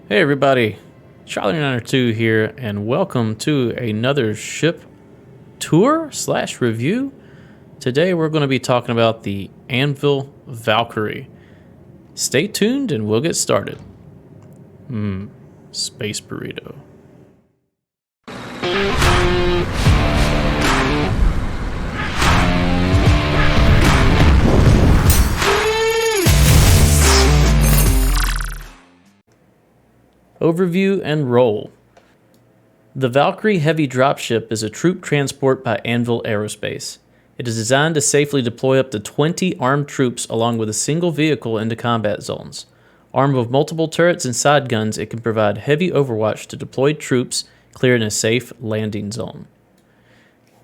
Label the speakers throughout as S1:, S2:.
S1: Hey everybody, Charlie902 here, and welcome to another ship tour slash review. Today we're going to be talking about the Anvil Valkyrie. Stay tuned and we'll get started. Space burrito. Overview and role. The Valkyrie heavy dropship is a troop transport by Anvil Aerospace. It is designed to safely deploy up to 20 armed troops along with a single vehicle into combat zones. Armed with multiple turrets and side guns, it can provide heavy overwatch to deployed troops clearing a safe landing zone.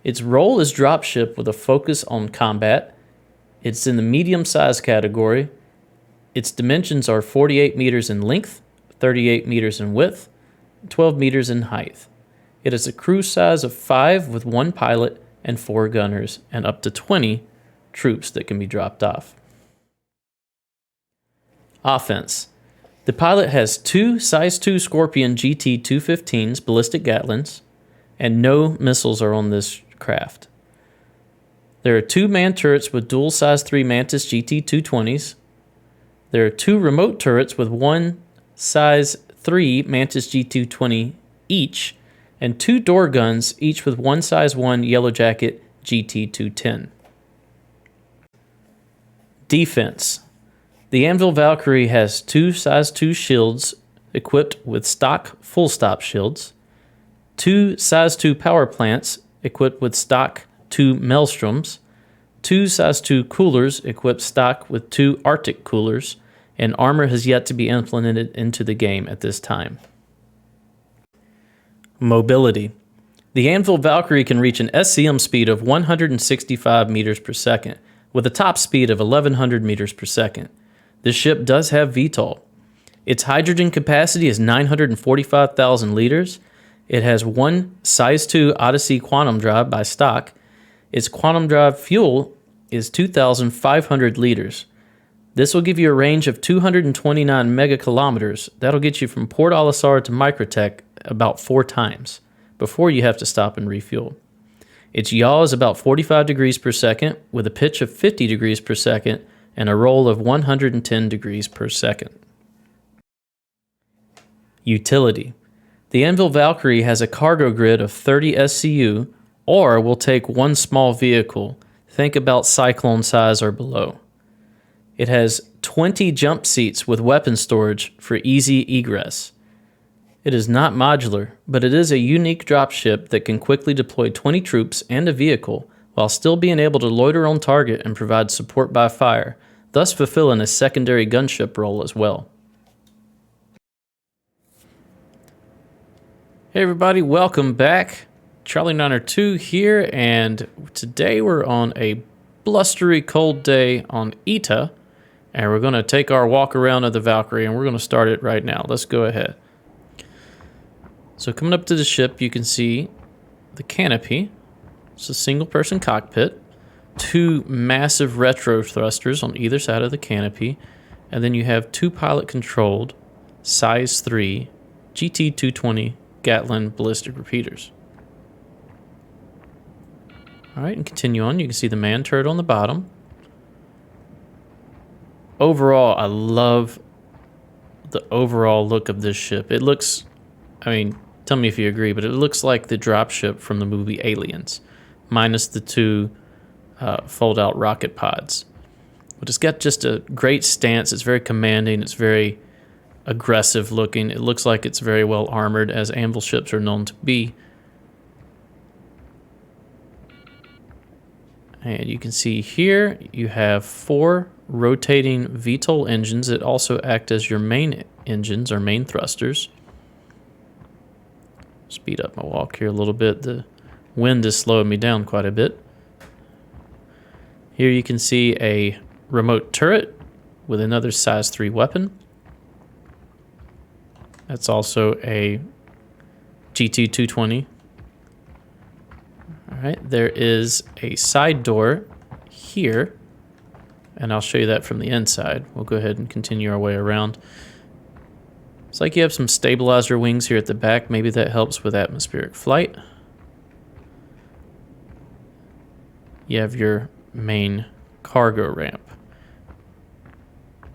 S1: Its role is dropship with a focus on combat. It's in the medium-size category. Its dimensions are 48 meters in length, 38 meters in width, 12 meters in height. It has a crew size of 5 with 1 pilot and 4 gunners and up to 20 troops that can be dropped off. Offense. The pilot has 2 size 2 Scorpion GT-215s ballistic Gatlins, and no missiles are on this craft. There are 2 man turrets with dual size 3 Mantis GT-220s. There are 2 remote turrets with 1 size 3 Mantis G220 each, and 2 door guns, each with 1 size 1 Yellow Jacket GT210. Defense. The Anvil Valkyrie has 2 size 2 shields equipped with stock full stop shields, 2 size 2 power plants equipped with stock 2 Maelstroms, 2 size 2 coolers equipped stock with 2 Arctic coolers, and armor has yet to be implemented into the game at this time. Mobility. The Anvil Valkyrie can reach an SCM speed of 165 meters per second, with a top speed of 1100 meters per second. This ship does have VTOL. Its hydrogen capacity is 945,000 liters. It has 1 size 2 Odyssey quantum drive by stock. Its quantum drive fuel is 2,500 liters. This will give you a range of 229 megakilometers. That'll get you from Port Olisar to Microtech about 4 times before you have to stop and refuel. Its yaw is about 45 degrees per second with a pitch of 50 degrees per second and a roll of 110 degrees per second. Utility. The Anvil Valkyrie has a cargo grid of 30 SCU or will take 1 small vehicle. Think about Cyclone size or below. It has 20 jump seats with weapon storage for easy egress. It is not modular, but it is a unique dropship that can quickly deploy 20 troops and a vehicle while still being able to loiter on target and provide support by fire, thus fulfilling a secondary gunship role as well. Hey everybody, welcome back. Charlie902 here, and today we're on a blustery cold day on Ita. And we're going to take our walk around of the Valkyrie, and we're going to start it right now. Let's go ahead. So coming up to the ship, you can see the canopy. It's a single-person cockpit. 2 massive retro thrusters on either side of the canopy. And then you have 2 pilot-controlled size 3 GT-220 Gatlin ballistic repeaters. All right, and continue on. You can see the man turret on the bottom. Overall, I love the overall look of this ship. It looks, I mean, tell me if you agree, but it looks like the dropship from the movie Aliens, minus the 2 fold-out rocket pods. But it's got just a great stance. It's very commanding. It's very aggressive looking. It looks like it's very well armored, as Anvil ships are known to be. And you can see here, you have 4 rotating VTOL engines that also act as your main engines or main thrusters. Speed up my walk here a little bit. The wind is slowing me down quite a bit. Here you can see a remote turret with another size 3 weapon. That's also a GT-220. All right, there is a side door here, and I'll show you that from the inside. We'll go ahead and continue our way around. Looks like you have some stabilizer wings here at the back. Maybe that helps with atmospheric flight. You have your main cargo ramp.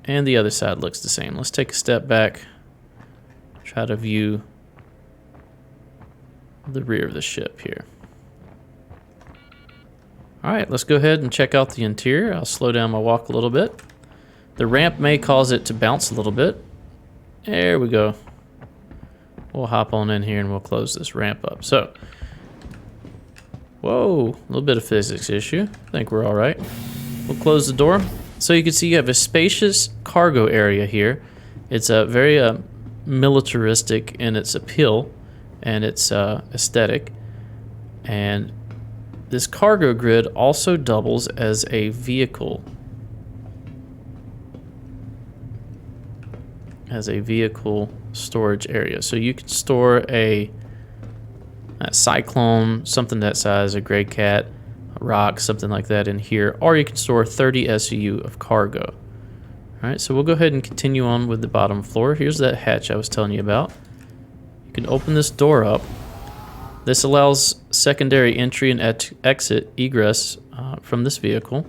S1: And the other side looks the same. Let's take a step back. Try to view the rear of the ship here. Alright, let's go ahead and check out the interior. I'll slow down my walk a little bit. The ramp may cause it to bounce a little bit. There we go. We'll hop on in here and we'll close this ramp up. So, whoa, a little bit of physics issue. I think we're alright. We'll close the door. So you can see you have a spacious cargo area here. It's a very militaristic in its appeal and its aesthetic. And this cargo grid also doubles as a vehicle. Storage area. So you can store a cyclone, something that size, a gray cat, a rock, something like that in here, or you can store 30 SU of cargo. All right, so we'll go ahead and continue on with the bottom floor. Here's that hatch I was telling you about. You can open this door up. This allows secondary entry and exit egress from this vehicle.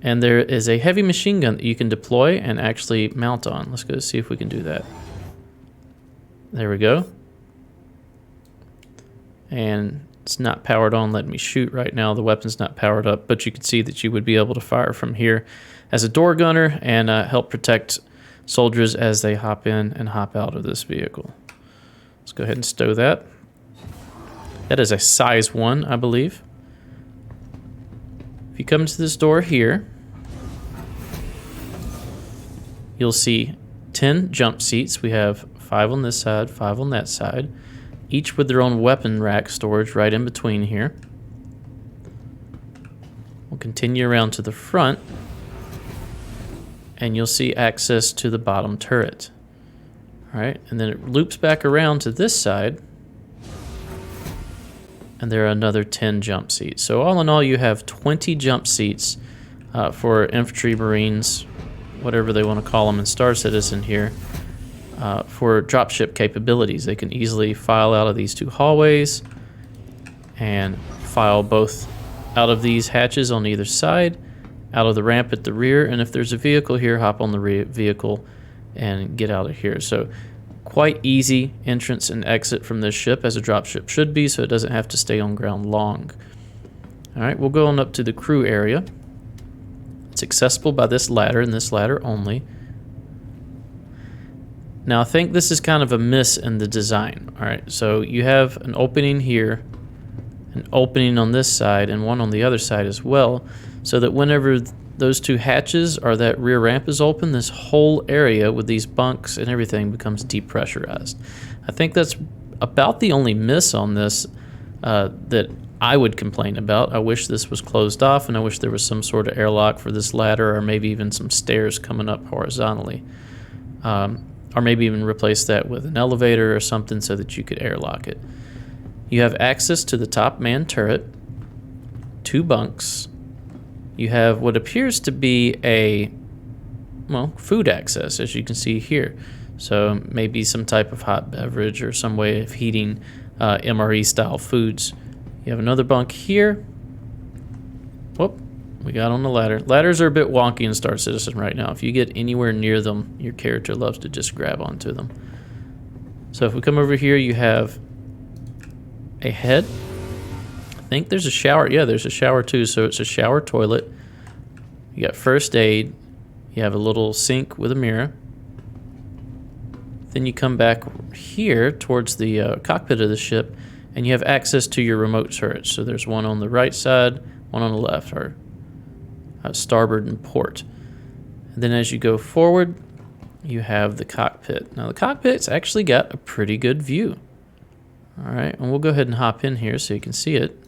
S1: And there is a heavy machine gun that you can deploy and actually mount on. Let's go see if we can do that. There we go. And it's not powered on, letting me shoot right now. The weapon's not powered up, but you can see that you would be able to fire from here as a door gunner and help protect soldiers as they hop in and hop out of this vehicle. Let's go ahead and stow that. That is a size 1, I believe. If you come to this door here, you'll see 10 jump seats. We have 5 on this side, 5 on that side, each with their own weapon rack storage right in between here. We'll continue around to the front, and you'll see access to the bottom turret. All right, and then it loops back around to this side, and there are another 10 jump seats. So all in all, you have 20 jump seats for infantry, marines, whatever they want to call them, and Star Citizen here, for dropship capabilities. They can easily file out of these 2 hallways and file both out of these hatches on either side, out of the ramp at the rear, and if there's a vehicle here, hop on the rear vehicle and get out of here. So quite easy entrance and exit from this ship, as a dropship should be, so it doesn't have to stay on ground long. All right, we'll go on up to the crew area. It's accessible by this ladder and this ladder only. Now I think this is kind of a miss in the design. All right, so you have an opening here, an opening on this side, and one on the other side as well, so that whenever those 2 hatches or that rear ramp is open, this whole area with these bunks and everything becomes depressurized. I think that's about the only miss on this that I would complain about. I wish this was closed off, and I wish there was some sort of airlock for this ladder, or maybe even some stairs coming up horizontally. Or maybe even replace that with an elevator or something so that you could airlock it. You have access to the top man turret, 2 bunks. You have what appears to be a, well, food access, as you can see here. So maybe some type of hot beverage or some way of heating MRE style foods. You have another bunk here. Whoop, we got on the ladder. Ladders are a bit wonky in Star Citizen right now. If you get anywhere near them, your character loves to just grab onto them. So if we come over here, you have a head. I think there's a shower. Yeah, there's a shower too. So it's a shower toilet. You got first aid. You have a little sink with a mirror. Then you come back here towards the cockpit of the ship, and you have access to your remote turrets. So there's one on the right side, one on the left, or starboard and port. And then as you go forward, you have the cockpit. Now the cockpit's actually got a pretty good view. All right, and we'll go ahead and hop in here so you can see it.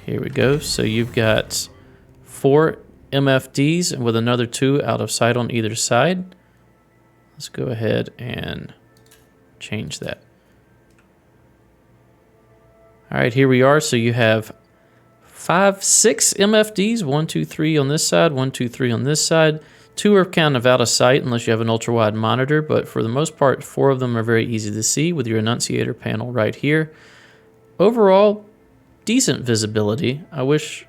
S1: Here we go. So you've got 4 MFDs and with another 2 out of sight on either side. Let's go ahead and change that. All right, here we are. So you have 6 MFDs, 1, 2, 3 on this side, 1, 2, 3 on this side. 2 are kind of out of sight unless you have an ultra-wide monitor, but for the most part, 4 of them are very easy to see with your annunciator panel right here. Overall, decent visibility. I wish,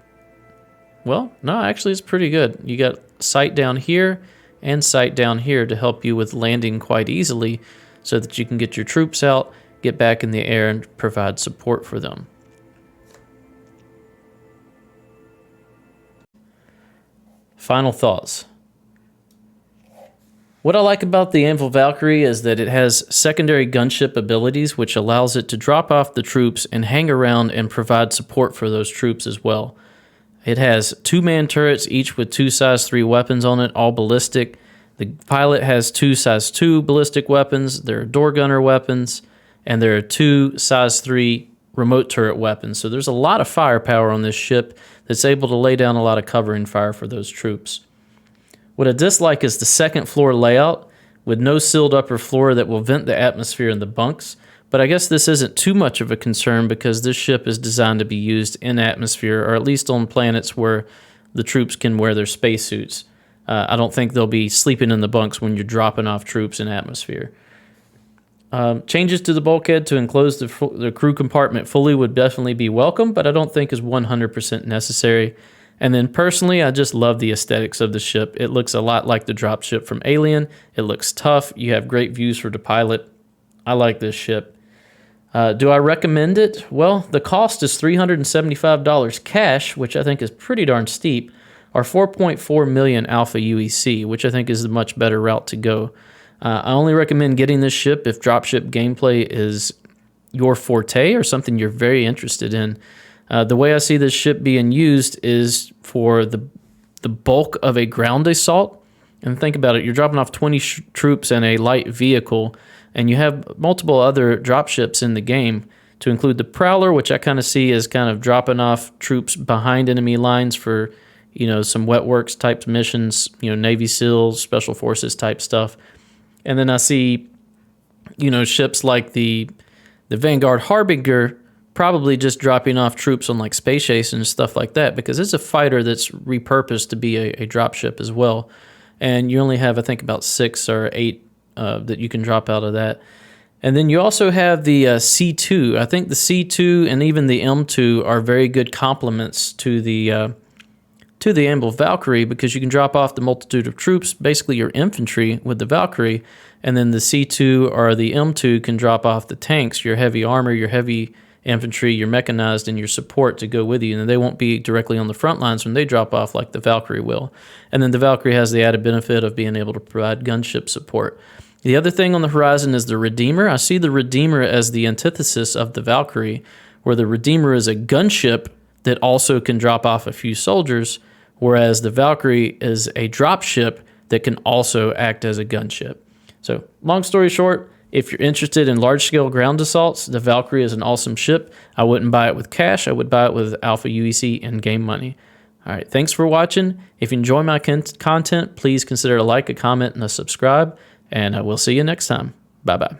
S1: well, no, actually it's pretty good. You got sight down here and sight down here to help you with landing quite easily so that you can get your troops out, get back in the air, and provide support for them. Final thoughts. What I like about the Anvil Valkyrie is that it has secondary gunship abilities, which allows it to drop off the troops and hang around and provide support for those troops as well. It has 2-man turrets, each with 2 size 3 weapons on it, all ballistic. The pilot has 2 size 2 ballistic weapons, there are door gunner weapons, and there are 2 size 3 remote turret weapons. So there's a lot of firepower on this ship that's able to lay down a lot of covering fire for those troops. What I dislike is the second floor layout with no sealed upper floor that will vent the atmosphere in the bunks, but I guess this isn't too much of a concern because this ship is designed to be used in atmosphere, or at least on planets where the troops can wear their spacesuits. I don't think they'll be sleeping in the bunks when you're dropping off troops in atmosphere. Changes to the bulkhead to enclose the crew compartment fully would definitely be welcome, but I don't think is 100% necessary. And then personally, I just love the aesthetics of the ship. It looks a lot like the Dropship from Alien. It looks tough. You have great views for the pilot. I like this ship. Do I recommend it? Well, the cost is $375 cash, which I think is pretty darn steep, or 4.4 million Alpha UEC, which I think is a much better route to go. I only recommend getting this ship if dropship gameplay is your forte or something you're very interested in. The way I see this ship being used is for the bulk of a ground assault. And think about it, you're dropping off 20 troops in a light vehicle, and you have multiple other dropships in the game, to include the Prowler, which I kind of see as kind of dropping off troops behind enemy lines for, some wet works type missions, Navy SEALs, Special Forces type stuff. And then I see, ships like the Vanguard Harbinger probably just dropping off troops on like Space Chase and stuff like that, because it's a fighter that's repurposed to be a dropship as well. And you only have, I think, about 6 or 8 that you can drop out of that. And then you also have the C2. I think the C2 and even the M2 are very good complements to the Anvil Valkyrie, because you can drop off the multitude of troops, basically your infantry with the Valkyrie, and then the C2 or the M2 can drop off the tanks, your heavy armor, your heavy infantry, your mechanized, and your support to go with you. And they won't be directly on the front lines when they drop off like the Valkyrie will. And then the Valkyrie has the added benefit of being able to provide gunship support. The other thing on the horizon is the Redeemer. I see the Redeemer as the antithesis of the Valkyrie, where the Redeemer is a gunship that also can drop off a few soldiers, whereas the Valkyrie is a dropship that can also act as a gunship. So, long story short, if you're interested in large-scale ground assaults, the Valkyrie is an awesome ship. I wouldn't buy it with cash. I would buy it with Alpha UEC and game money. All right, thanks for watching. If you enjoy my content, please consider a like, a comment, and a subscribe. And we'll see you next time. Bye-bye.